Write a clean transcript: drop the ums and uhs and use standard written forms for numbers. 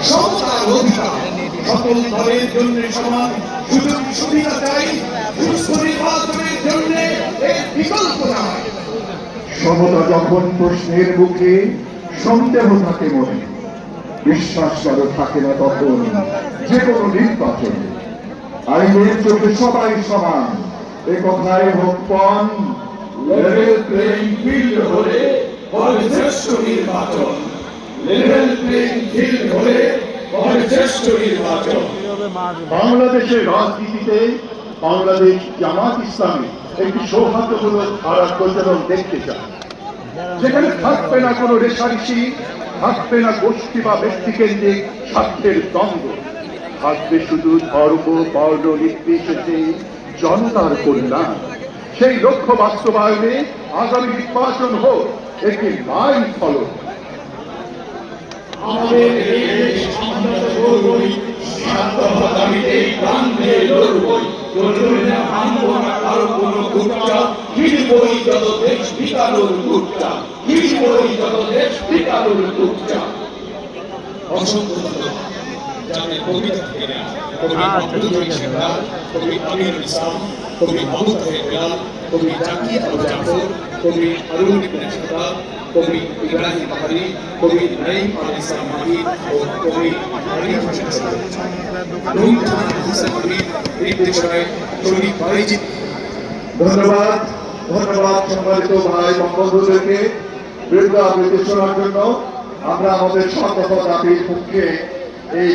সমতার অধিকার, সকল দলের জন্য সমান সুযোগ সুবিধা চাই, সুস্থ নির্বাচনের জন্য এর বিকল্প নাই। সমতা যখন প্রশ্নের মুখে সন্দেহ থাকে মনে, বিশ্বাস করো থাকে না তখন যে কোনো নির্বাচনে। আইনের চোখে সবাই সমান, এ কথায় হোক পণ। লেভেল প্লেইং ফিল্ড হলে হবে শ্রেষ্ঠ নির্বাচন, লেভেল প্লেইং ফিল্ড হলে হবে শ্রেষ্ঠ নির্বাচন। বাংলাদেশের রাজনীতিতে বাংলাদেশ জামাত ইসলামী একটি সৌহার্দ্যমূলক ধারার প্রচলন দেখতে চায়, যেখানে থাকবে না কোনো রেশারেশি, থাকবে না গোষ্ঠী বা ব্যক্তিকেন্দ্রিক স্বার্থের দ্বন্দ্ব, থাকবে শুধু ধর্ম বর্ণ নির্বিশেষে জনতার কল্যাণ। সেই লক্ষ্য বাস্তবায়নে আগামী নির্বাচন হোক একটি মাইল ফলক। আমাদের এই দেশ আমরা গড়বই, স্বার্থপর দাবিতে প্রাণ দিয়ে লড়বই, চলবে না ভাঙবো না কারো কোনো খুঁটটা, হিড়বই যত দেশ বিকালোর খুঁটটা, হিড়বই যত দেশ বিকালোর খুঁটটা। অসংখ্য ধন্যবাদ জাতির কবিতা থেকে নেওয়া কবি আব্দুল হাই শেখা, কবি আমিরুল ইসলাম, কবি আবু তাহের বেলাল, কবি জাকির আবু জাফর, কবি হারুন ইবনে সাদাত, কবি ইব্রাহিম বাহারি, কবি নাঈম আল ইসলাম মাহি ও কবি আরিফ হোসেন ধন্যবাদ ধন্যবাদ সম্মানিত ভাই বন্ধুদেরকে বৃদ্ধ আবৃত্তি শোনার জন্য। আমরা আমাদের সকল দাবির পক্ষে এই